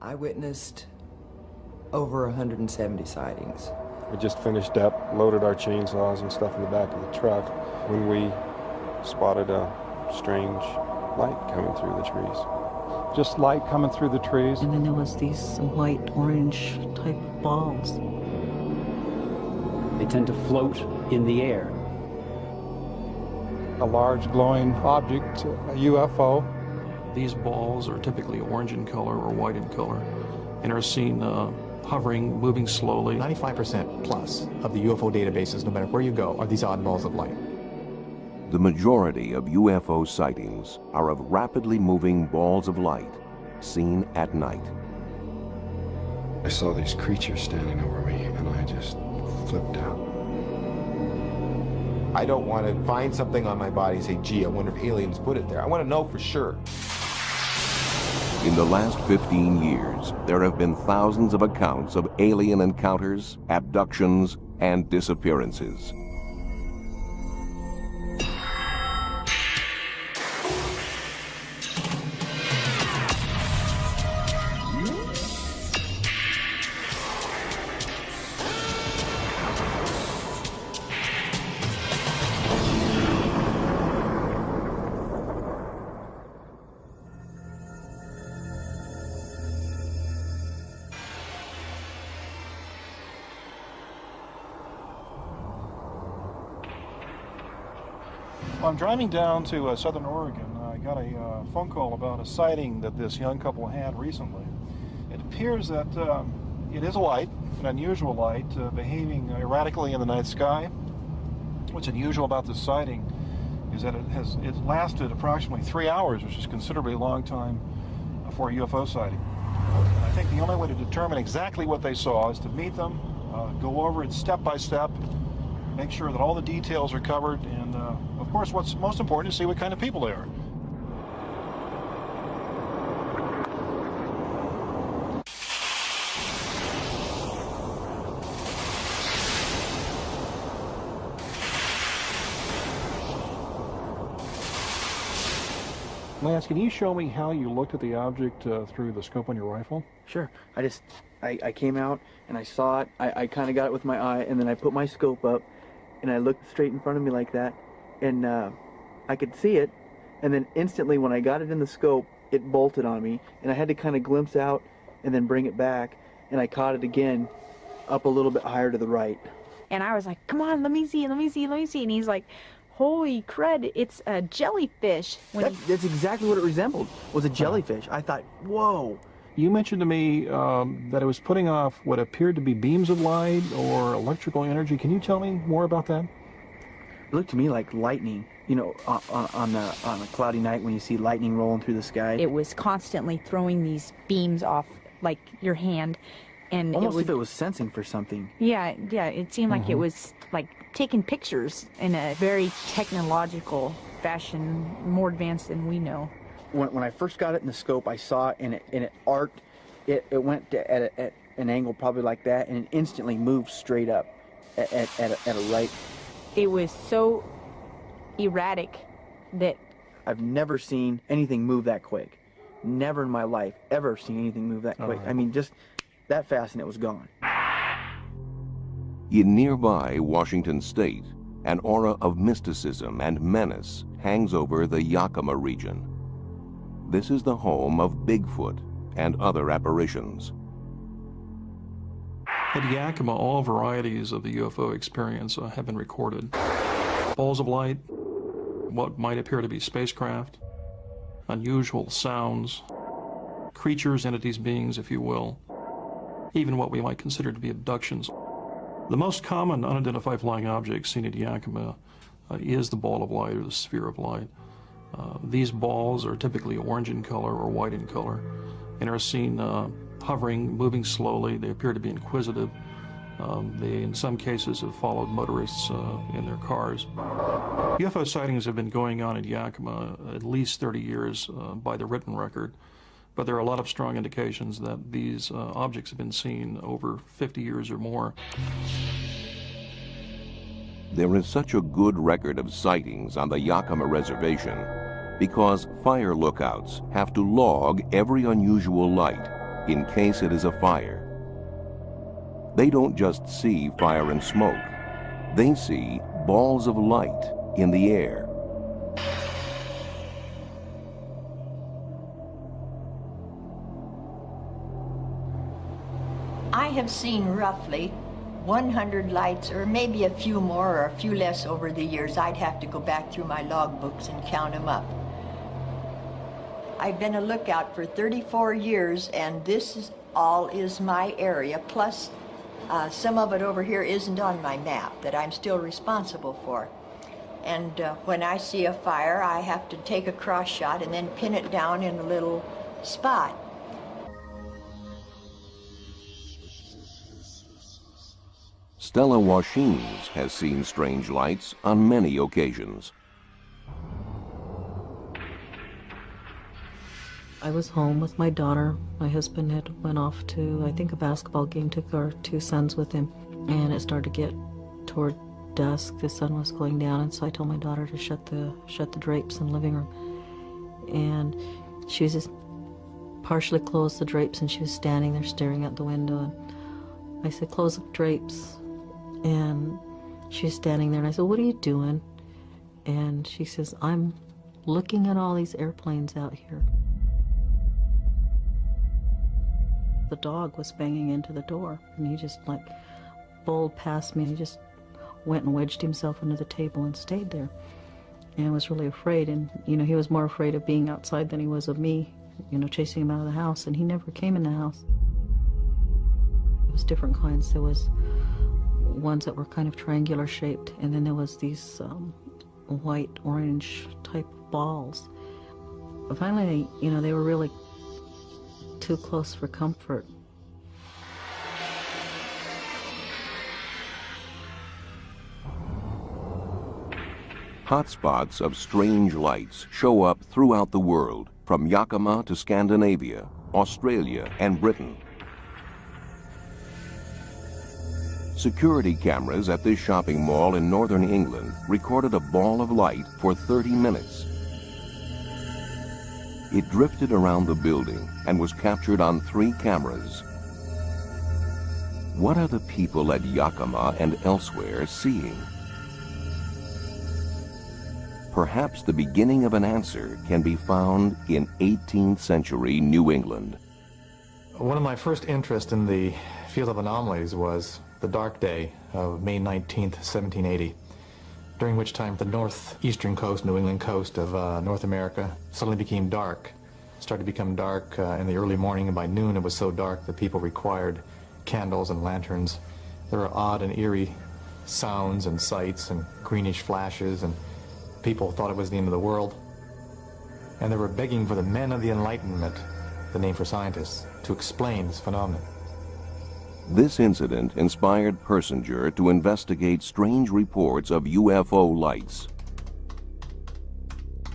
I witnessed over 170 sightings. We just finished up, loaded our chainsaws and stuff in the back of the truck when we spotted a strange light coming through the trees. Just light coming through the trees. And then there was these white, orange type balls. They tend to float in the air. A large glowing object, a UFO. These balls are typically orange in color or white in color and are seen hovering, moving slowly. 95% plus of the UFO databases, no matter where you go, are these odd balls of light. The majority of UFO sightings are of rapidly moving balls of light seen at night. I saw these creatures standing over me and I just flipped out. I don't want to find something on my body and say, gee, I wonder if aliens put it there. I want to know for sure. In the last 15 years, there have been thousands of accounts of alien encounters, abductions, and disappearances. I'm driving down to southern Oregon. I got a phone call about a sighting that this young couple had recently. It appears that it is a light, an unusual light, behaving erratically in the night sky. What's unusual about this sighting is that it lasted approximately 3 hours, which is a considerably long time for a UFO sighting. And I think the only way to determine exactly what they saw is to meet them, go over it step by step, make sure that all the details are covered, and of course what's most important is see what kind of people they are. Lance, can you show me how you looked at the object through the scope on your rifle? Sure. I came out and I saw it. I kind of got it with my eye, and then I put my scope up and I looked straight in front of me like that, and I could see it, and then instantly when I got it in the scope, it bolted on me, and I had to kind of glimpse out and then bring it back, and I caught it again up a little bit higher to the right. And I was like, come on, let me see, let me see, let me see. And he's like, holy crud, it's a jellyfish. That's exactly what it resembled, was a jellyfish. I thought, whoa. You mentioned to me that it was putting off what appeared to be beams of light or electrical energy. Can you tell me more about that? It looked to me like lightning, you know, on a cloudy night when you see lightning rolling through the sky. It was constantly throwing these beams off, like your hand. And almost if it was sensing for something. Yeah, it seemed like it was like taking pictures in a very technological fashion, more advanced than we know. When I first got it in the scope, I saw it and it arced. It went at an angle probably like that, and it instantly moved straight up at a right. It was so erratic that I've never seen anything move that quick. Never in my life ever seen anything move that quick. I mean, just that fast and it was gone. In nearby Washington State, an aura of mysticism and menace hangs over the Yakima region. This is the home of Bigfoot and other apparitions. At Yakima, all varieties of the UFO experience have been recorded. Balls of light, what might appear to be spacecraft, unusual sounds, creatures, entities, beings, if you will, even what we might consider to be abductions. The most common unidentified flying object seen at Yakima is the ball of light or the sphere of light. These balls are typically orange in color or white in color and are seen hovering, moving slowly. They appear to be inquisitive. They, in some cases, have followed motorists in their cars. UFO sightings have been going on in Yakima at least 30 years by the written record, but there are a lot of strong indications that these objects have been seen over 50 years or more. There is such a good record of sightings on the Yakima Reservation because fire lookouts have to log every unusual light in case it is a fire. They don't just see fire and smoke. They see balls of light in the air. I have seen roughly 100 lights, or maybe a few more or a few less over the years. I'd have to go back through my logbooks and count them up. I've been a lookout for 34 years, and this is my area, plus some of it over here isn't on my map that I'm still responsible for. And when I see a fire, I have to take a cross shot and then pin it down in a little spot. Stella Washines has seen strange lights on many occasions. I was home with my daughter. My husband had went off to, I think, a basketball game, took our two sons with him, and it started to get toward dusk. The sun was going down, and so I told my daughter to shut the drapes in the living room. And she was just partially closed the drapes, and she was standing there staring out the window. And I said, "Close the drapes." And she was standing there, and I said, "What are you doing?" And she says, "I'm looking at all these airplanes out here." The dog was banging into the door, and he just like bowled past me, and he just went and wedged himself under the table and stayed there, and was really afraid. And he was more afraid of being outside than he was of me, chasing him out of the house. And he never came in the house. It was different kinds. There was ones that were kind of triangular shaped, and then there was these white orange type balls. But finally, they were really too close for comfort. Hotspots of strange lights show up throughout the world, from Yakima to Scandinavia, Australia, and Britain. Security cameras at this shopping mall in northern England recorded a ball of light for 30 minutes. It drifted around the building and was captured on 3 cameras. What are the people at Yakima and elsewhere seeing? Perhaps the beginning of an answer can be found in 18th century New England. One of my first interests in the field of anomalies was the dark day of May 19th, 1780, during which time the northeastern coast, New England coast of North America suddenly became dark. It started to become dark in the early morning, and by noon it was so dark that people required candles and lanterns. There were odd and eerie sounds and sights and greenish flashes, and people thought it was the end of the world. And they were begging for the men of the Enlightenment, the name for scientists, to explain this phenomenon. This incident inspired Persinger to investigate strange reports of UFO lights.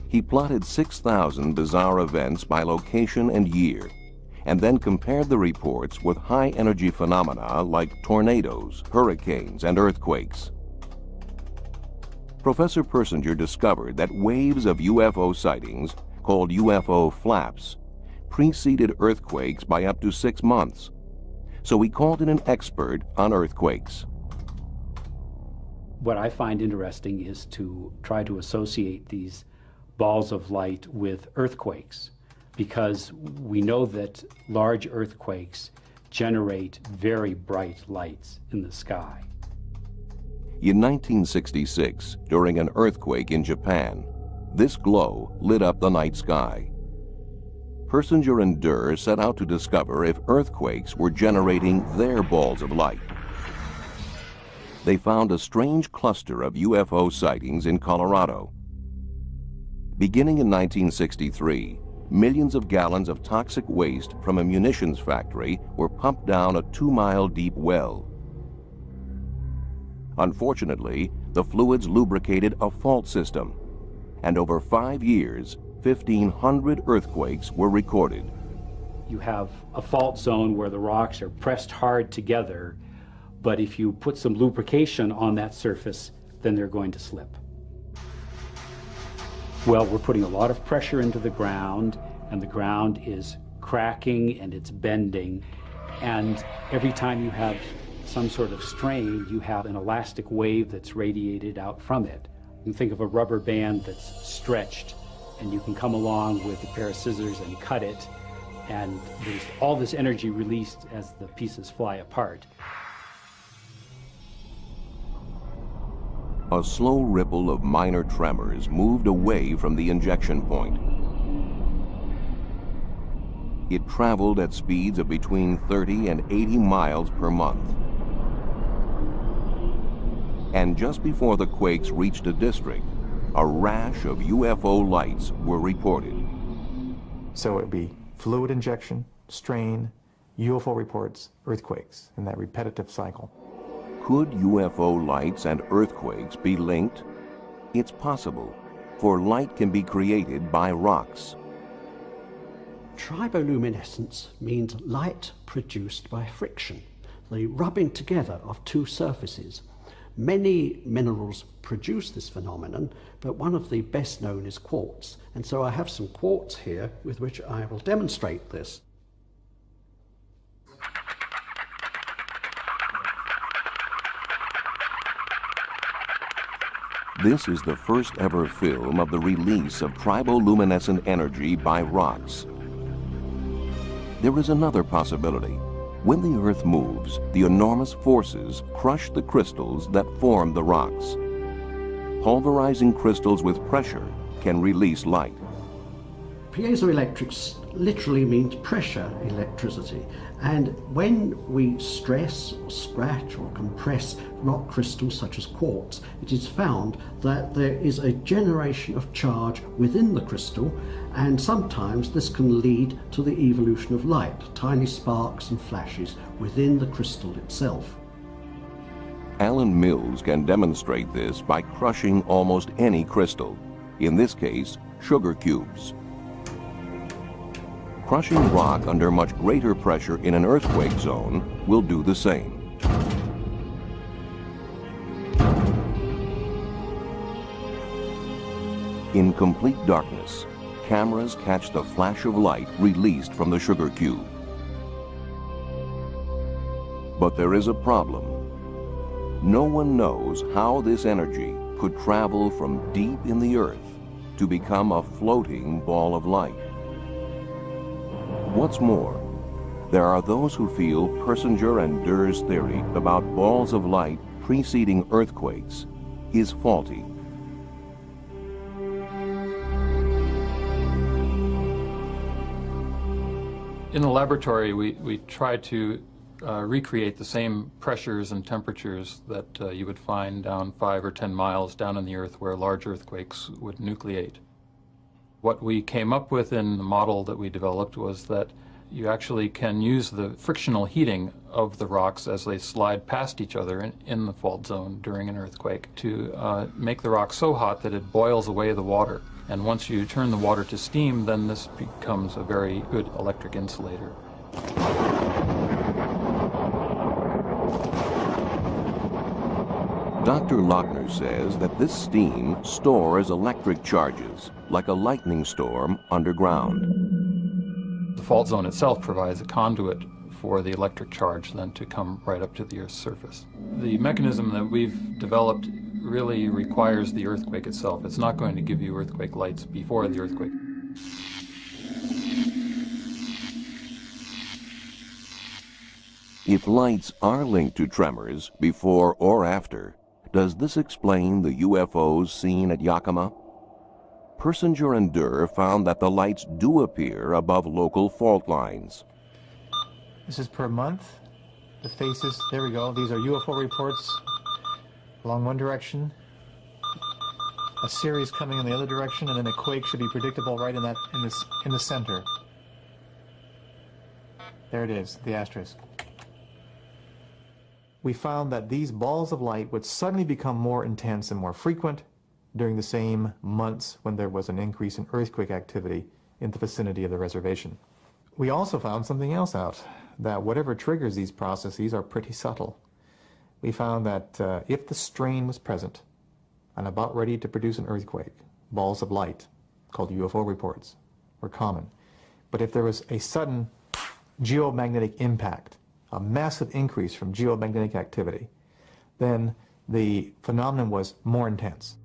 He plotted 6,000 bizarre events by location and year, and then compared the reports with high-energy phenomena like tornadoes, hurricanes, and earthquakes. Professor Persinger discovered that waves of UFO sightings, called UFO flaps, preceded earthquakes by up to 6 months. So he called in an expert on earthquakes. What I find interesting is to try to associate these balls of light with earthquakes, because we know that large earthquakes generate very bright lights in the sky. In 1966, during an earthquake in Japan, this glow lit up the night sky. Persinger and Durr set out to discover if earthquakes were generating their balls of light. They found a strange cluster of UFO sightings in Colorado. Beginning in 1963, millions of gallons of toxic waste from a munitions factory were pumped down a 2-mile deep well. Unfortunately, the fluids lubricated a fault system, and over 5 years, 1,500 earthquakes were recorded. You have a fault zone where the rocks are pressed hard together, but if you put some lubrication on that surface, then they're going to slip. Well, we're putting a lot of pressure into the ground, and the ground is cracking and it's bending. And every time you have some sort of strain, you have an elastic wave that's radiated out from it. You can think of a rubber band that's stretched, and you can come along with a pair of scissors and cut it, and there's all this energy released as the pieces fly apart. A slow ripple of minor tremors moved away from the injection point. It traveled at speeds of between 30 and 80 miles per month. And just before the quakes reached a district, a rash of UFO lights were reported. So it would be fluid injection, strain, UFO reports, earthquakes, in that repetitive cycle. Could UFO lights and earthquakes be linked? It's possible, for light can be created by rocks. Triboluminescence means light produced by friction, the rubbing together of two surfaces. Many minerals produce this phenomenon, but one of the best known is quartz. And so I have some quartz here with which I will demonstrate this. This is the first ever film of the release of triboluminescent energy by rocks. There is another possibility. When the Earth moves, the enormous forces crush the crystals that form the rocks. Pulverizing crystals with pressure can release light. Piezoelectrics literally means pressure electricity, and when we stress or scratch or compress rock crystals such as quartz, it is found that there is a generation of charge within the crystal, and sometimes this can lead to the evolution of light, tiny sparks and flashes within the crystal itself. Alan Mills can demonstrate this by crushing almost any crystal, in this case, sugar cubes. Crushing rock under much greater pressure in an earthquake zone will do the same. In complete darkness, cameras catch the flash of light released from the sugar cube. But there is a problem. No one knows how this energy could travel from deep in the earth to become a floating ball of light. What's more, there are those who feel Persinger and Durr's theory about balls of light preceding earthquakes is faulty. In the laboratory, we try to recreate the same pressures and temperatures that you would find down 5 or 10 miles down in the earth where large earthquakes would nucleate. What we came up with in the model that we developed was that you actually can use the frictional heating of the rocks as they slide past each other in the fault zone during an earthquake to make the rock so hot that it boils away the water. And once you turn the water to steam, then this becomes a very good electric insulator. Dr. Lochner says that this steam stores electric charges, like a lightning storm underground. The fault zone itself provides a conduit for the electric charge then to come right up to the Earth's surface. The mechanism that we've developed really requires the earthquake itself. It's not going to give you earthquake lights before the earthquake. If lights are linked to tremors before or after, does this explain the UFOs seen at Yakima? Persinger and Durr found that the lights do appear above local fault lines. This is per month. The faces, there we go. These are UFO reports along one direction, a series coming in the other direction, and then a quake should be predictable right in the center. There it is, the asterisk. We found that these balls of light would suddenly become more intense and more frequent during the same months when there was an increase in earthquake activity in the vicinity of the reservation. We also found something else out, that whatever triggers these processes are pretty subtle. We found that if the strain was present and about ready to produce an earthquake, balls of light, called UFO reports, were common. But if there was a sudden geomagnetic impact, a massive increase from geomagnetic activity, then the phenomenon was more intense.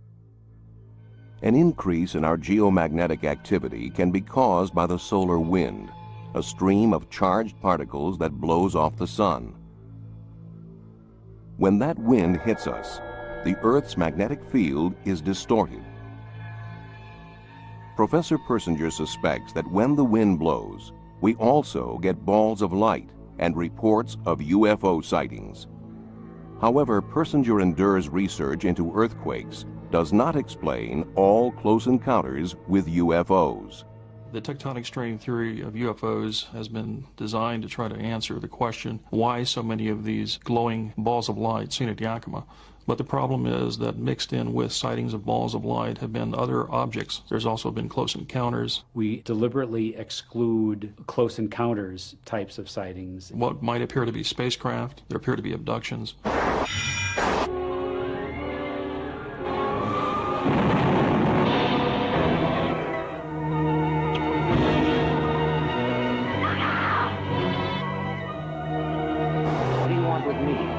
An increase in our geomagnetic activity can be caused by the solar wind, a stream of charged particles that blows off the sun. When that wind hits us, the Earth's magnetic field is distorted. Professor Persinger suspects that when the wind blows, we also get balls of light and reports of UFO sightings. However, Persinger and Durr's research into earthquakes does not explain all close encounters with UFOs. The tectonic strain theory of UFOs has been designed to try to answer the question, why so many of these glowing balls of light seen at Yakima? But the problem is that mixed in with sightings of balls of light have been other objects. There's also been close encounters. We deliberately exclude close encounters types of sightings. What might appear to be spacecraft, there appear to be abductions.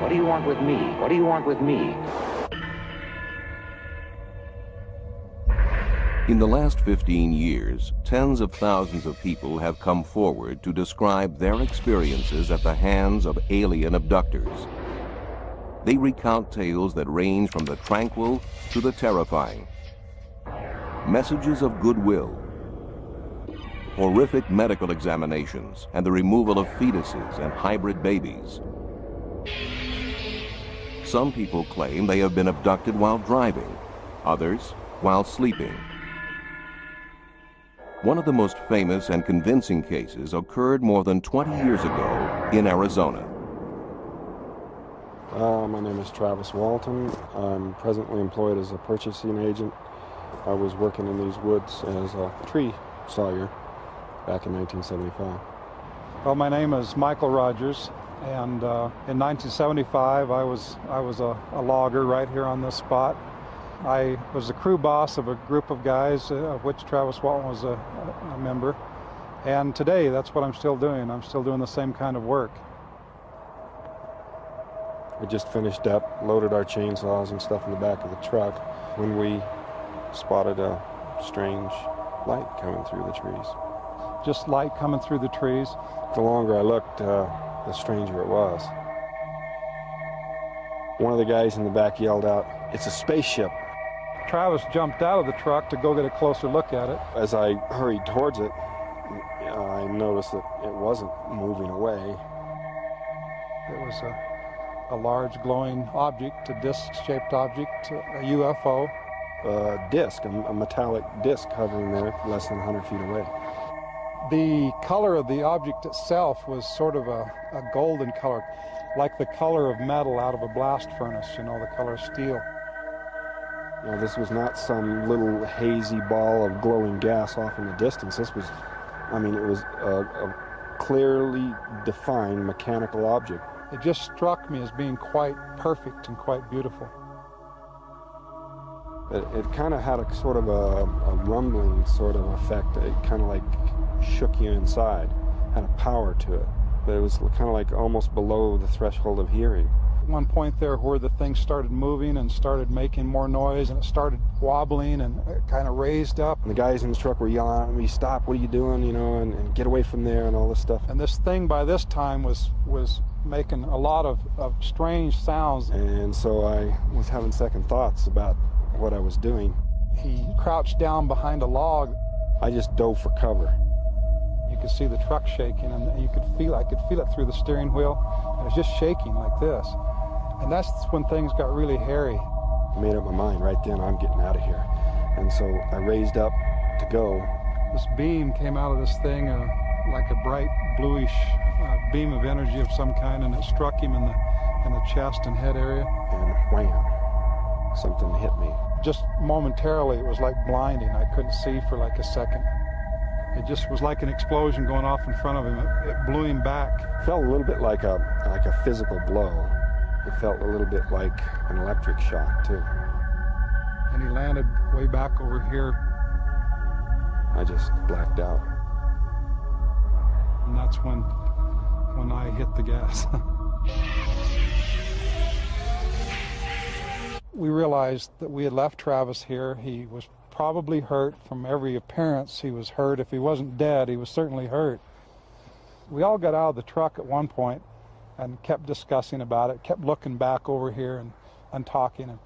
What do you want with me? What do you want with me? In the last 15 years, tens of thousands of people have come forward to describe their experiences at the hands of alien abductors. They recount tales that range from the tranquil to the terrifying. Messages of goodwill, horrific medical examinations, and the removal of fetuses and hybrid babies. Some people claim they have been abducted while driving, others while sleeping. One of the most famous and convincing cases occurred more than 20 years ago in Arizona. My name is Travis Walton. I'm presently employed as a purchasing agent. I was working in these woods as a tree sawyer back in 1975. Well, my name is Michael Rogers, and in 1975 I was a logger right here on this spot. I was the crew boss of a group of guys, of which Travis Walton was a member. And today, that's what I'm still doing. I'm still doing the same kind of work. We just finished up, loaded our chainsaws and stuff in the back of the truck when we spotted a strange light coming through the trees. Just light coming through the trees. The longer I looked, the stranger it was. One of the guys in the back yelled out, "It's a spaceship." Travis jumped out of the truck to go get a closer look at it. As I hurried towards it, I noticed that it wasn't moving away. It was a large glowing object, a disc-shaped object, a UFO. A disc, a metallic disc hovering there less than 100 feet away. The color of the object itself was sort of a golden color, like the color of metal out of a blast furnace, you know, the color of steel. Now, this was not some little hazy ball of glowing gas off in the distance. This was, it was a clearly defined mechanical object. It just struck me as being quite perfect and quite beautiful. It kind of had a sort of a rumbling sort of effect. It kind of like shook you inside, had a power to it. But it was kind of like almost below the threshold of hearing. At one point there where the thing started moving and started making more noise, and it started wobbling and it kind of raised up. And the guys in the truck were yelling at me, "Stop, what are you doing?" You know, and get away from there and all this stuff. And this thing by this time was making a lot of strange sounds. And so I was having second thoughts about what I was doing. He crouched down behind a log. I just dove for cover. You could see the truck shaking, and I could feel it through the steering wheel. It was just shaking like this. And that's when things got really hairy. I made up my mind right then, I'm getting out of here. And so I raised up to go. This beam came out of this thing like a bright bluish beam of energy of some kind, and it struck him in the chest and head area. And wham, something hit me. Just momentarily, it was like blinding. I couldn't see for like a second. It just was like an explosion going off in front of him. It blew him back. It felt a little bit like a physical blow. It felt a little bit like an electric shock, too. And he landed way back over here. I just blacked out. And that's when I hit the gas. We realized that we had left Travis here. He was probably hurt. From every appearance, he was hurt. If he wasn't dead, he was certainly hurt. We all got out of the truck at one point and kept discussing about it, kept looking back over here and talking. And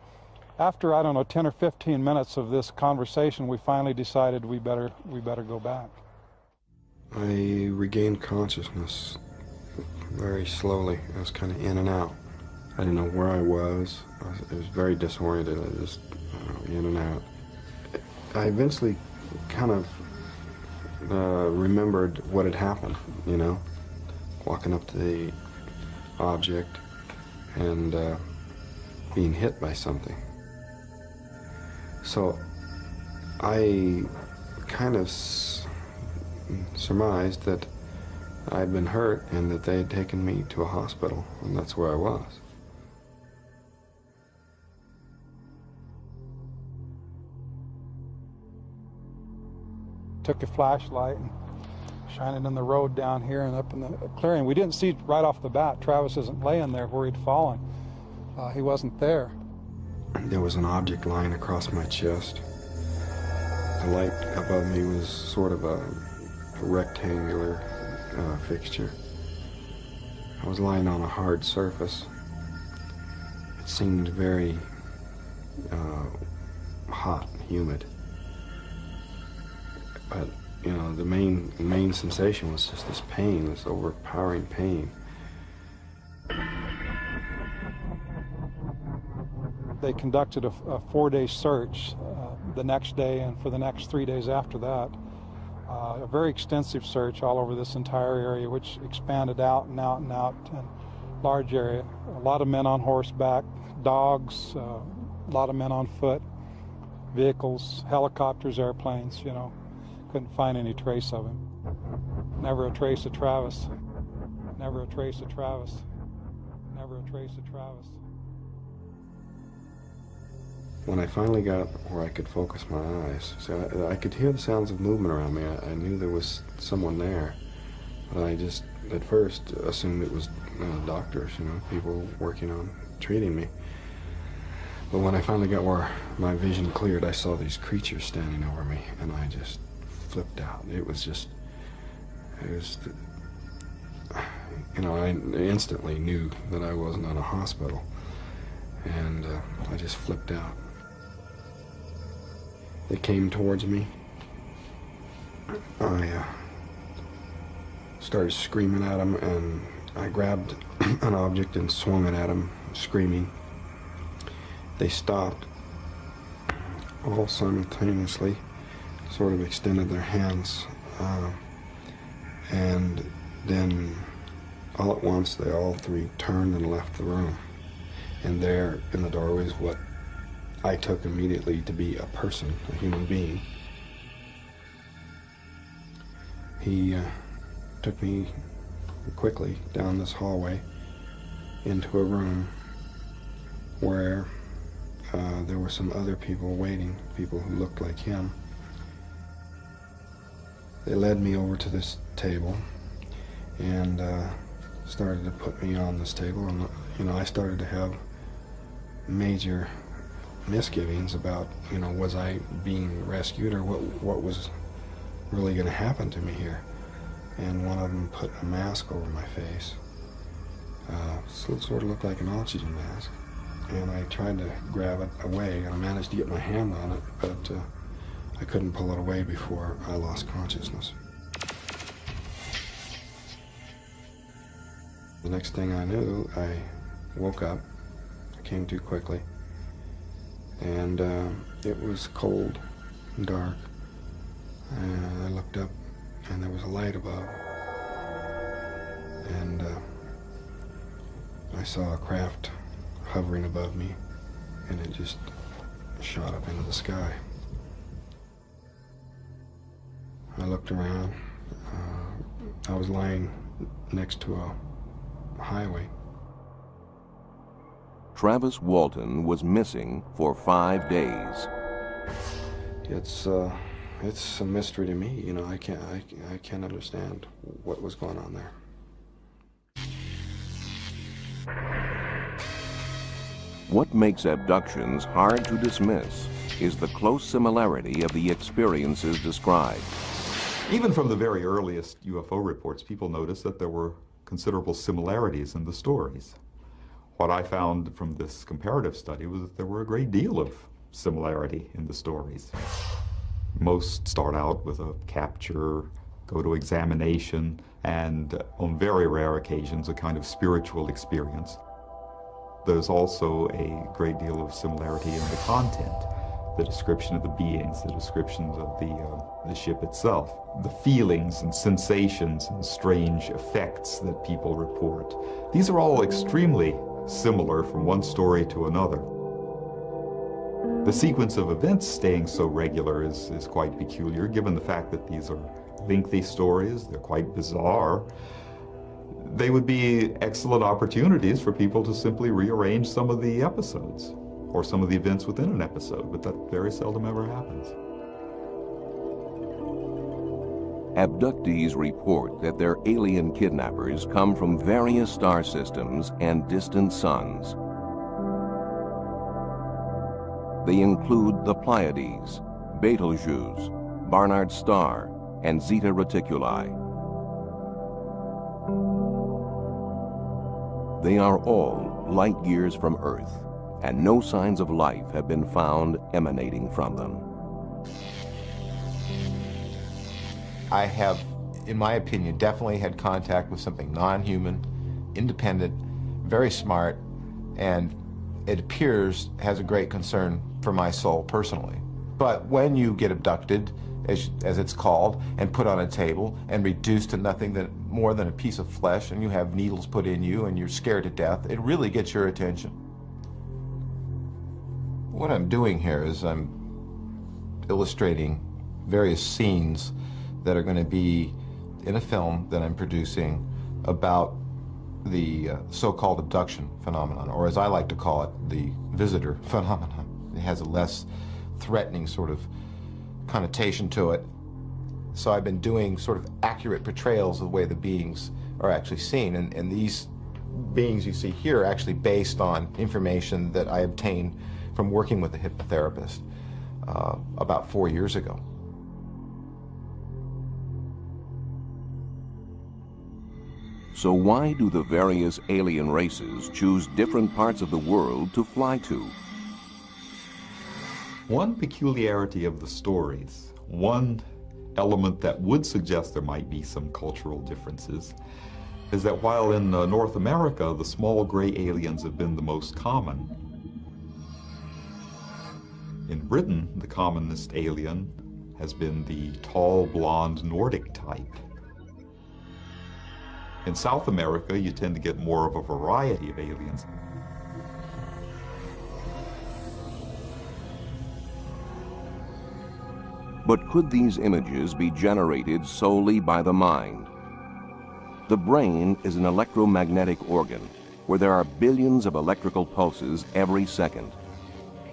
after, I don't know, 10 or 15 minutes of this conversation, we finally decided we better go back. I regained consciousness very slowly. I was kind of in and out. I didn't know where I was. I was very disoriented. I just in and out. I eventually kind of remembered what had happened, you know, walking up to the object and being hit by something. So I kind of surmised that I'd been hurt and that they had taken me to a hospital, and that's where I was. Took a flashlight and shined it in the road down here and up in the clearing. We didn't see right off the bat. Travis isn't laying there where he'd fallen. He wasn't there. There was an object lying across my chest. The light above me was sort of a rectangular fixture. I was lying on a hard surface. It seemed very hot and humid. But, you know, the main sensation was just this pain, this overpowering pain. They conducted a 4-day search the next day and for the next 3 days after that. A very extensive search all over this entire area, which expanded out and out and out, and large area. A lot of men on horseback, dogs, a lot of men on foot, vehicles, helicopters, airplanes, you know. Couldn't find any trace of him. Never a trace of Travis. Never a trace of Travis. Never a trace of Travis. When I finally got where I could focus my eyes, so I could hear the sounds of movement around me. I knew there was someone there, but I just, at first, assumed it was doctors, you know, people working on treating me. But when I finally got where my vision cleared, I saw these creatures standing over me, and I just flipped out. It was, you know, I instantly knew that I wasn't in a hospital, and I just flipped out. They came towards me. I started screaming at them, and I grabbed an object and swung it at them, screaming. They stopped all simultaneously, sort of extended their hands, and then all at once they all three turned and left the room. And there in the doorway is what I took immediately to be a person, a human being. He took me quickly down this hallway into a room where there were some other people waiting, people who looked like him. They led me over to this table and started to put me on this table, and you know, I started to have major misgivings about, you know, was I being rescued or what was really going to happen to me here. And one of them put a mask over my face. So it sort of looked like an oxygen mask. And I tried to grab it away, and I managed to get my hand on it, but I couldn't pull it away before I lost consciousness. The next thing I knew, I woke up. I came to quickly, and it was cold and dark. And I looked up, and there was a light above, and I saw a craft hovering above me, and it just shot up into the sky. I looked around. I was lying next to a highway. Travis Walton was missing for 5 days. It's It's a mystery to me. You know, I can't understand what was going on there. What makes abductions hard to dismiss is the close similarity of the experiences described. Even from the very earliest UFO reports, people noticed that there were considerable similarities in the stories. What I found from this comparative study was that there were a great deal of similarity in the stories. Most start out with a capture, go to examination, and on very rare occasions, a kind of spiritual experience. There's also a great deal of similarity in the content, the description of the beings, the descriptions of the ship itself, the feelings and sensations and strange effects that people report. These are all extremely similar from one story to another. The sequence of events staying so regular is quite peculiar, given the fact that these are lengthy stories, they're quite bizarre. They would be excellent opportunities for people to simply rearrange some of the episodes or some of the events within an episode, but that very seldom ever happens. Abductees report that their alien kidnappers come from various star systems and distant suns. They include the Pleiades, Betelgeuse, Barnard's Star, and Zeta Reticuli. They are all light years from Earth, and no signs of life have been found emanating from them. I have, in my opinion, definitely had contact with something non-human, independent, very smart, and it appears has a great concern for my soul personally. But when you get abducted, as it's called, and put on a table and reduced to nothing more than a piece of flesh, and you have needles put in you and you're scared to death, it really gets your attention. What I'm doing here is I'm illustrating various scenes that are going to be in a film that I'm producing about the so-called abduction phenomenon, or as I like to call it, the visitor phenomenon. It has a less threatening sort of connotation to it. So I've been doing sort of accurate portrayals of the way the beings are actually seen, and these beings you see here are actually based on information that I obtained from working with a hypnotherapist about 4 years ago. So why do the various alien races choose different parts of the world to fly to? One peculiarity of the stories, one element that would suggest there might be some cultural differences, is that while in North America the small gray aliens have been the most common, in Britain the commonest alien has been the tall, blonde Nordic type. In South America, you tend to get more of a variety of aliens. But could these images be generated solely by the mind? The brain is an electromagnetic organ where there are billions of electrical pulses every second.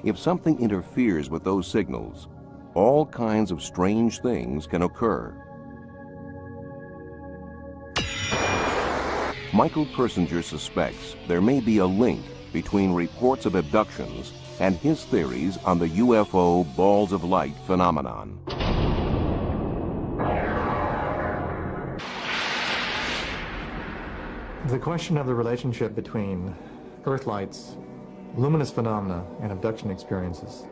If something interferes with those signals, all kinds of strange things can occur. Michael Persinger suspects there may be a link between reports of abductions and his theories on the UFO balls of light phenomenon. The question of the relationship between Earth lights, luminous phenomena, and abduction experiences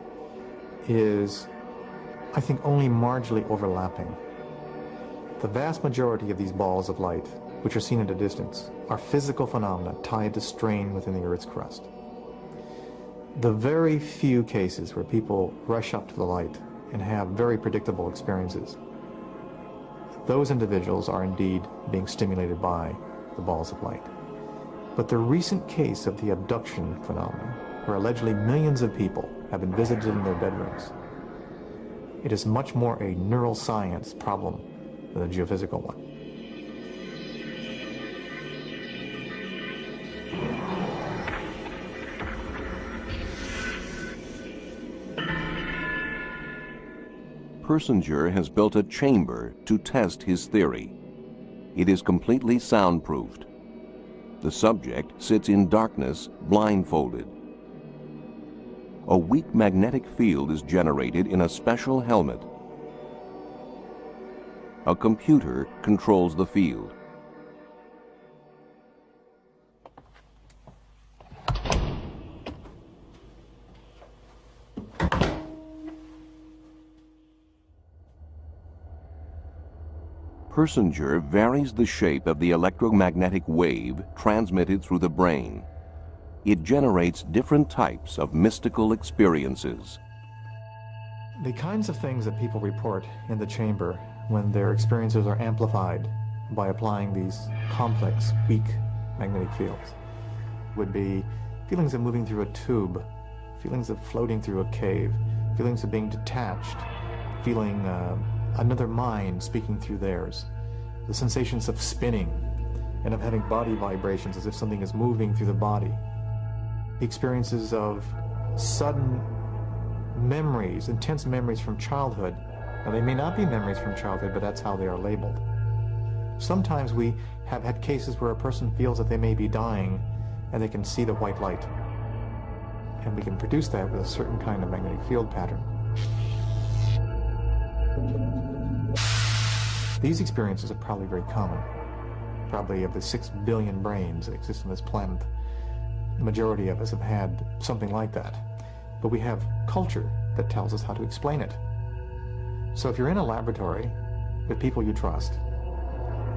is, I think, only marginally overlapping. The vast majority of these balls of light, which are seen at a distance, are physical phenomena tied to strain within the Earth's crust. The very few cases where people rush up to the light and have very predictable experiences, those individuals are indeed being stimulated by the balls of light. But the recent case of the abduction phenomenon, where allegedly millions of people have been visited in their bedrooms, it is much more a neuroscience problem than a geophysical one. Persinger has built a chamber to test his theory. It is completely soundproofed. The subject sits in darkness, blindfolded. A weak magnetic field is generated in a special helmet. A computer controls the field. Persinger varies the shape of the electromagnetic wave transmitted through the brain. It generates different types of mystical experiences. The kinds of things that people report in the chamber when their experiences are amplified by applying these complex, weak magnetic fields would be feelings of moving through a tube, feelings of floating through a cave, feelings of being detached, feeling another mind speaking through theirs, the sensations of spinning and of having body vibrations as if something is moving through the body, the experiences of sudden memories, intense memories from childhood. Now, they may not be memories from childhood, but that's how they are labeled. Sometimes we have had cases where a person feels that they may be dying and they can see the white light. And we can produce that with a certain kind of magnetic field pattern. These experiences are probably very common. Probably of the 6 billion brains that exist on this planet, the majority of us have had something like that. But we have culture that tells us how to explain it. So if you're in a laboratory with people you trust,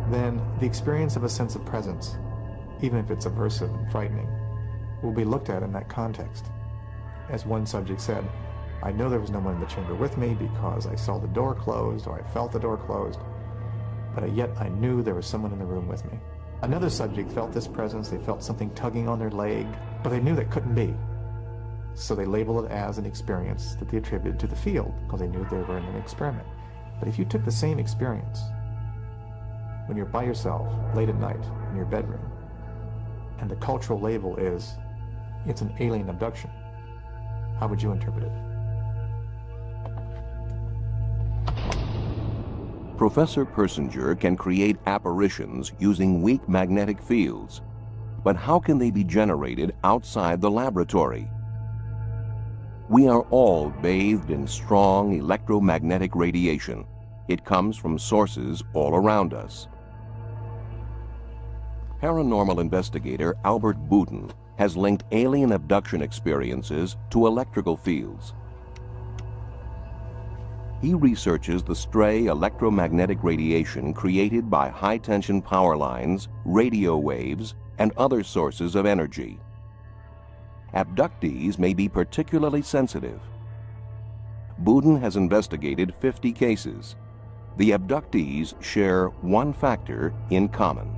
then the experience of a sense of presence, even if it's aversive and frightening, will be looked at in that context. As one subject said, I know there was no one in the chamber with me because I saw the door closed or I felt the door closed, but yet I knew there was someone in the room with me. Another subject felt this presence, they felt something tugging on their leg, but they knew that couldn't be. So they labeled it as an experience that they attributed to the field because they knew they were in an experiment. But if you took the same experience when you're by yourself late at night in your bedroom, and the cultural label is, it's an alien abduction, how would you interpret it? Professor Persinger can create apparitions using weak magnetic fields. But how can they be generated outside the laboratory? We are all bathed in strong electromagnetic radiation. It comes from sources all around us. Paranormal investigator Albert Boutin has linked alien abduction experiences to electrical fields. He researches the stray electromagnetic radiation created by high-tension power lines, radio waves, and other sources of energy. Abductees may be particularly sensitive. Boutin has investigated 50 cases. The abductees share one factor in common.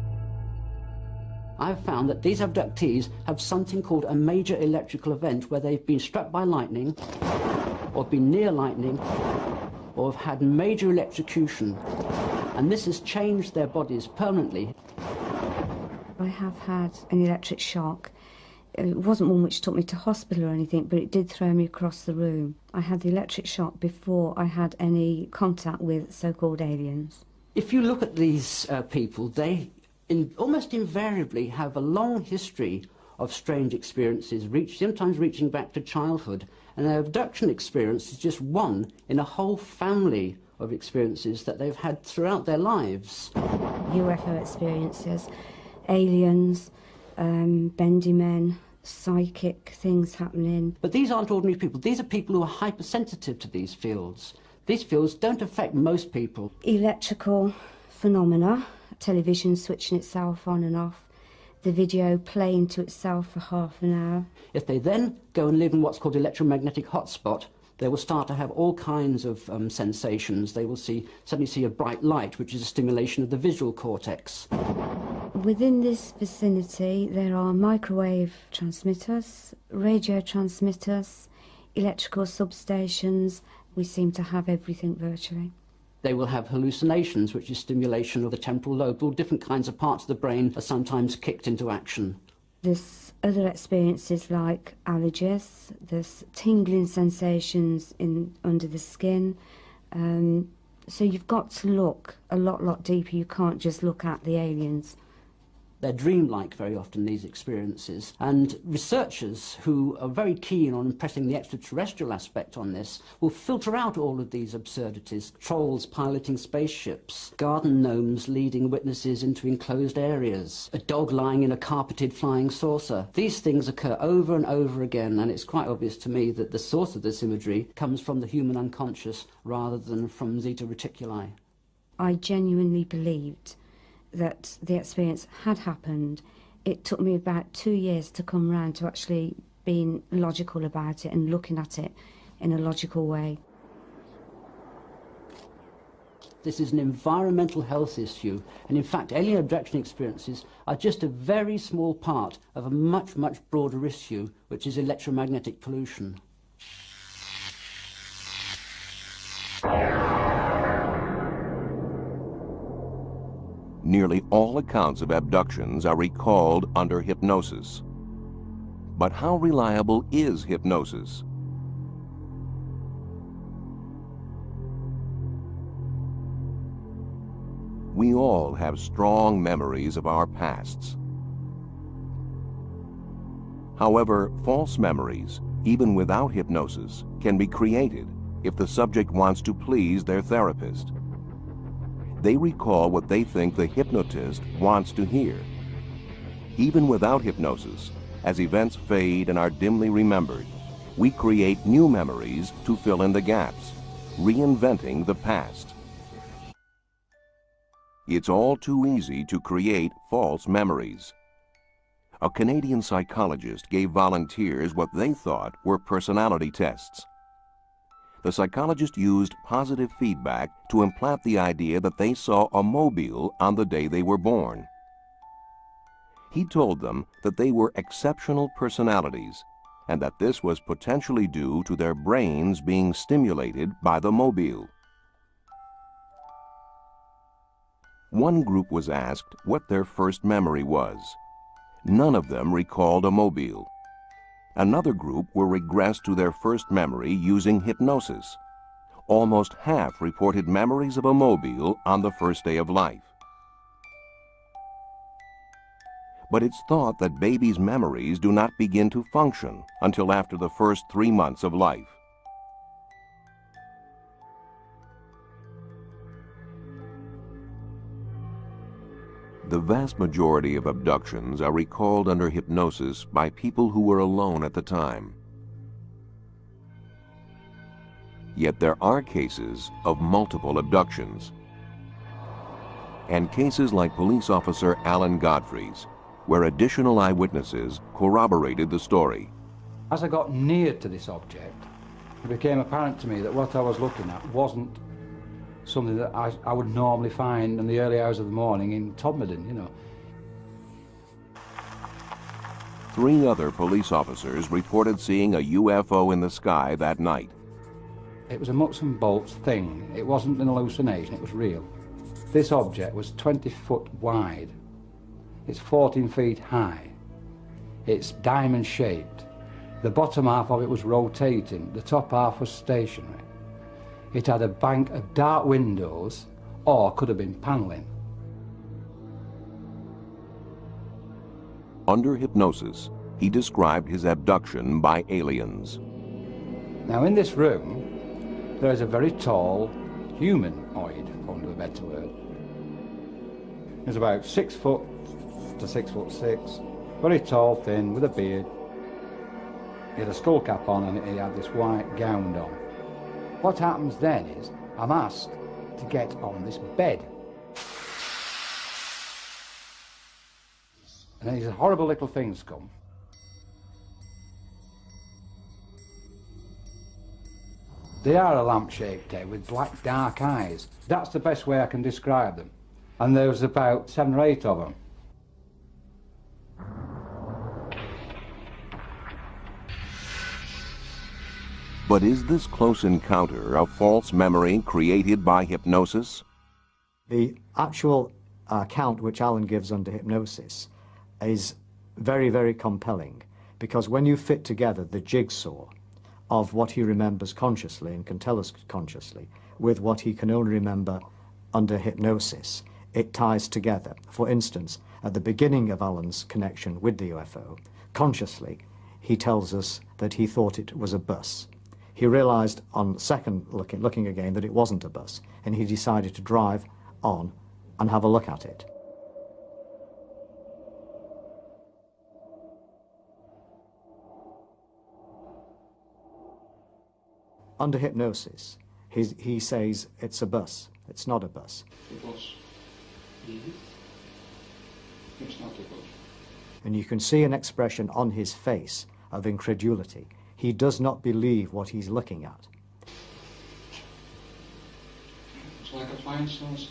I've found that these abductees have something called a major electrical event where they've been struck by lightning, or been near lightning, or have had major electrocution, and this has changed their bodies permanently. I have had an electric shock. It wasn't one which took me to hospital or anything, but it did throw me across the room. I had the electric shock before I had any contact with so-called aliens. If you look at these people, they almost invariably have a long history of strange experiences, sometimes reaching back to childhood. And their abduction experience is just one in a whole family of experiences that they've had throughout their lives. UFO experiences, aliens, bendy men, psychic things happening. But these aren't ordinary people. These are people who are hypersensitive to these fields. These fields don't affect most people. Electrical phenomena, television switching itself on and off, the video playing to itself for half an hour. If they then go and live in what's called electromagnetic hotspot, they will start to have all kinds of sensations. They will suddenly see a bright light, which is a stimulation of the visual cortex. Within this vicinity, there are microwave transmitters, radio transmitters, electrical substations. We seem to have everything virtually. They will have hallucinations, which is stimulation of the temporal lobe. All different kinds of parts of the brain are sometimes kicked into action. There's other experiences like allergies, there's tingling sensations under the skin, So you've got to look a lot deeper. You can't just look at the aliens. They're dreamlike very often, these experiences, and researchers who are very keen on impressing the extraterrestrial aspect on this will filter out all of these absurdities. Trolls piloting spaceships, garden gnomes leading witnesses into enclosed areas, a dog lying in a carpeted flying saucer. These things occur over and over again, and it's quite obvious to me that the source of this imagery comes from the human unconscious rather than from Zeta Reticuli. I genuinely believed that the experience had happened. It took me about 2 years to come round to actually being logical about it and looking at it in a logical way. This is an environmental health issue, and in fact alien abduction experiences are just a very small part of a much broader issue, which is electromagnetic pollution. Nearly all accounts of abductions are recalled under hypnosis. But how reliable is hypnosis? We all have strong memories of our pasts. However, false memories, even without hypnosis, can be created if the subject wants to please their therapist. They recall what they think the hypnotist wants to hear. Even without hypnosis, as events fade and are dimly remembered, we create new memories to fill in the gaps, reinventing the past. It's all too easy to create false memories. A Canadian psychologist gave volunteers what they thought were personality tests. The psychologist used positive feedback to implant the idea that they saw a mobile on the day they were born. He told them that they were exceptional personalities and that this was potentially due to their brains being stimulated by the mobile. One group was asked what their first memory was. None of them recalled a mobile. Another group were regressed to their first memory using hypnosis. Almost half reported memories of a mobile on the first day of life. But it's thought that babies' memories do not begin to function until after the first 3 months of life. The vast majority of abductions are recalled under hypnosis by people who were alone at the time. Yet there are cases of multiple abductions. And cases like police officer Alan Godfrey's, where additional eyewitnesses corroborated the story. As I got near to this object, it became apparent to me that what I was looking at wasn't something that I would normally find in the early hours of the morning in Todmorden, you know. 3 other police officers reported seeing a UFO in the sky that night. It was a nuts and bolts thing. It wasn't an hallucination, it was real. This object was 20 foot wide. It's 14 feet high. It's diamond shaped. The bottom half of it was rotating, the top half was stationary. It had a bank of dark windows, or could have been paneling. Under hypnosis, he described his abduction by aliens. Now in this room, there is a very tall humanoid, for want of a better word. He's about 6 foot to 6'6", very tall, thin, with a beard. He had a skull cap on and he had this white gown on. What happens then is, I'm asked to get on this bed. And these horrible little things come. They are a lamp-shaped head with black dark eyes. That's the best way I can describe them. And there was about 7 or 8 of them. But is this close encounter a false memory created by hypnosis? The actual account which Alan gives under hypnosis is very, very compelling, because when you fit together the jigsaw of what he remembers consciously and can tell us consciously with what he can only remember under hypnosis. It ties together. For instance, at the beginning of Alan's connection with the UFO, consciously, he tells us that he thought it was a bus. He realized on second looking again that it wasn't a bus, and he decided to drive on and have a look at it. Under hypnosis, he says it's a bus. It's not a bus. A bus. It's not a bus. And you can see an expression on his face of incredulity. He does not believe what he's looking at. It's like a flying saucer.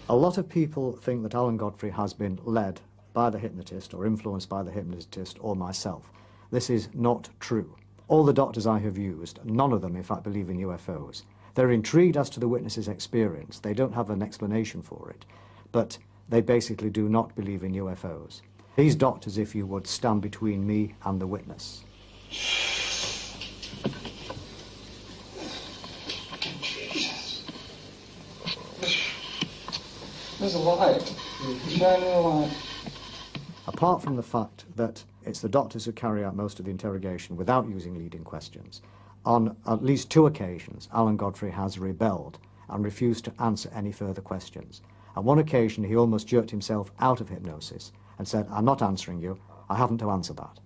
A lot of people think that Alan Godfrey has been led by the hypnotist or influenced by the hypnotist or myself. This is not true. All the doctors I have used, none of them in fact believe in UFOs. They're intrigued as to the witness's experience. They don't have an explanation for it, but they basically do not believe in UFOs. These doctors, if you would, stand between me and the witness. Jesus. There's a light. Shining a light. Apart from the fact that it's the doctors who carry out most of the interrogation without using leading questions, on at least 2 occasions, Alan Godfrey has rebelled and refused to answer any further questions. On one occasion, he almost jerked himself out of hypnosis and said, "I'm not answering you. I haven't to answer that."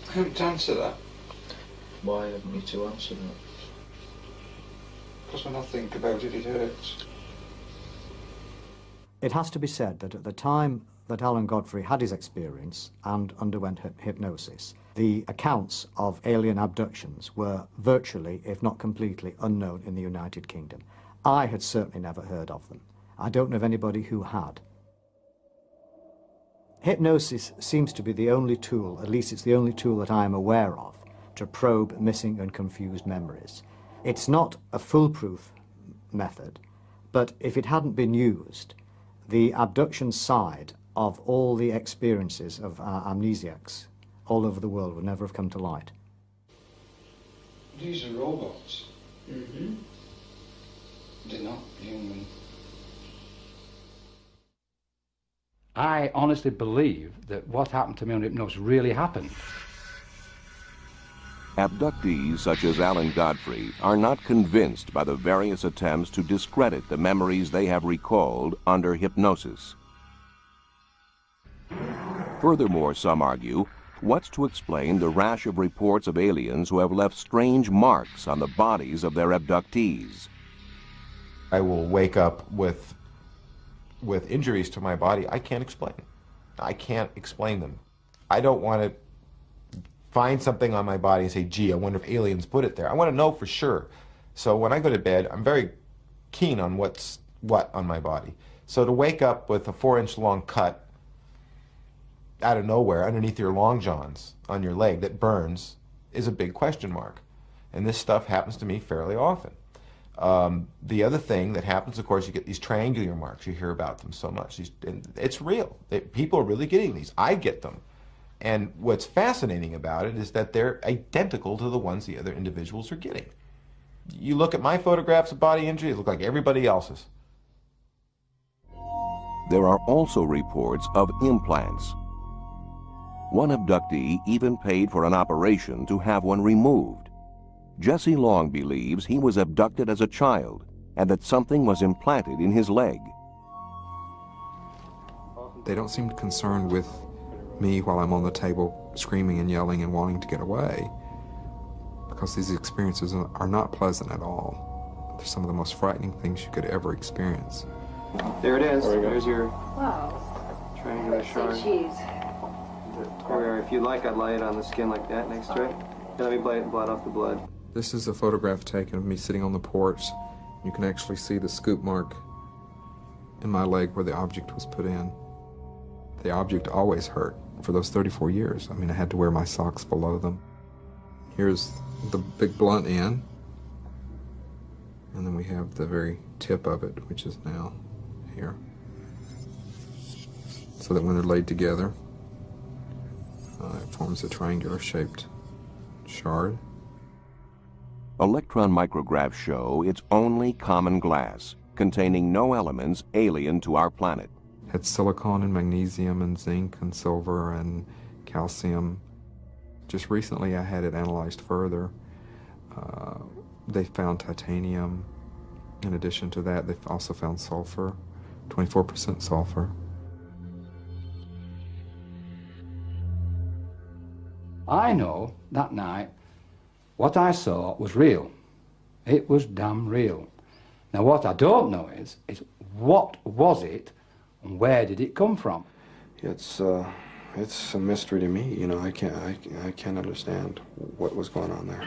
I haven't to answer that. Why haven't you to answer that? Because when I think about it, it hurts. It has to be said that at the time that Alan Godfrey had his experience and underwent hypnosis, the accounts of alien abductions were virtually, if not completely, unknown in the United Kingdom. I had certainly never heard of them. I don't know of anybody who had. Hypnosis seems to be the only tool, at least it's the only tool that I am aware of, to probe missing and confused memories. It's not a foolproof method, but if it hadn't been used, the abduction side of all the experiences of amnesiacs all over the world would never have come to light. These are robots. Mm-hmm. They're not human. I honestly believe that what happened to me on hypnosis really happened. Abductees such as Alan Godfrey are not convinced by the various attempts to discredit the memories they have recalled under hypnosis. Furthermore, some argue, what's to explain the rash of reports of aliens who have left strange marks on the bodies of their abductees? I will wake up with injuries to my body I can't explain. I can't explain them. I don't want to find something on my body and say, gee, I wonder if aliens put it there. I want to know for sure. So when I go to bed, I'm very keen on what's what on my body. So to wake up with a 4-inch long cut out of nowhere underneath your long johns on your leg that burns is a big question mark. And this stuff happens to me fairly often. The other thing that happens, of course, you get these triangular marks. You hear about them so much. And it's real. People are really getting these. I get them. And what's fascinating about it is that they're identical to the ones the other individuals are getting. You look at my photographs of body injury, they look like everybody else's. There are also reports of implants. One abductee even paid for an operation to have one removed. Jesse Long believes he was abducted as a child and that something was implanted in his leg. They don't seem concerned with me while I'm on the table screaming and yelling and wanting to get away, because these experiences are not pleasant at all. They're some of the most frightening things you could ever experience. There it is. There's your Wow. triangular shard. Cheese. Or if you'd like, I'd lay it on the skin like that next to it. Let me blot off the blood. This is a photograph taken of me sitting on the porch. You can actually see the scoop mark in my leg where the object was put in. The object always hurt for those 34 years. I mean, I had to wear my socks below them. Here's the big blunt end. And then we have the very tip of it, which is now here. So that when they're laid together, it forms forms a triangular-shaped shard. Electron micrographs show it's only common glass, containing no elements alien to our planet. Had silicon and magnesium and zinc and silver and calcium. Just recently I had it analyzed further. They found titanium. In addition to that, they've also found sulfur, 24% sulfur. I know that night what I saw was real. It was damn real. Now what I don't know is what was it and where did it come from? It's a mystery to me. You know, I can't understand what was going on there.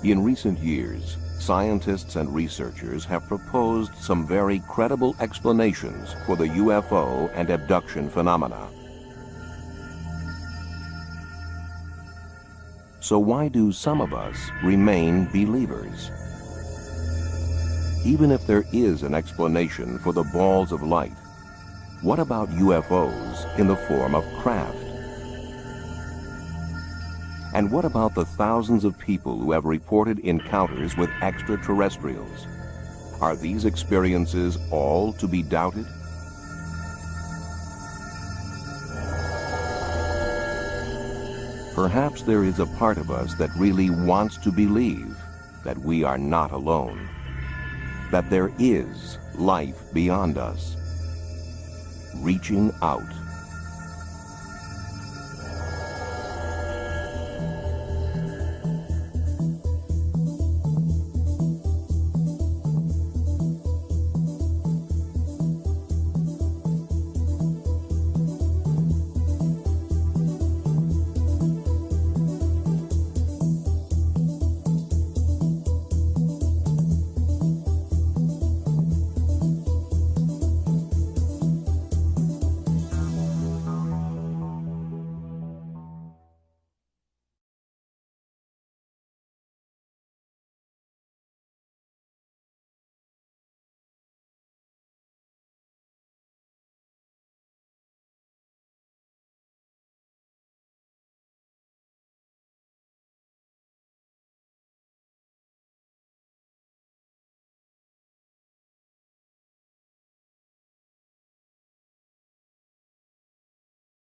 In recent years, scientists and researchers have proposed some very credible explanations for the UFO and abduction phenomena. So why do some of us remain believers? Even if there is an explanation for the balls of light, what about UFOs in the form of craft? And what about the thousands of people who have reported encounters with extraterrestrials? Are these experiences all to be doubted? Perhaps there is a part of us that really wants to believe that we are not alone, that there is life beyond us, reaching out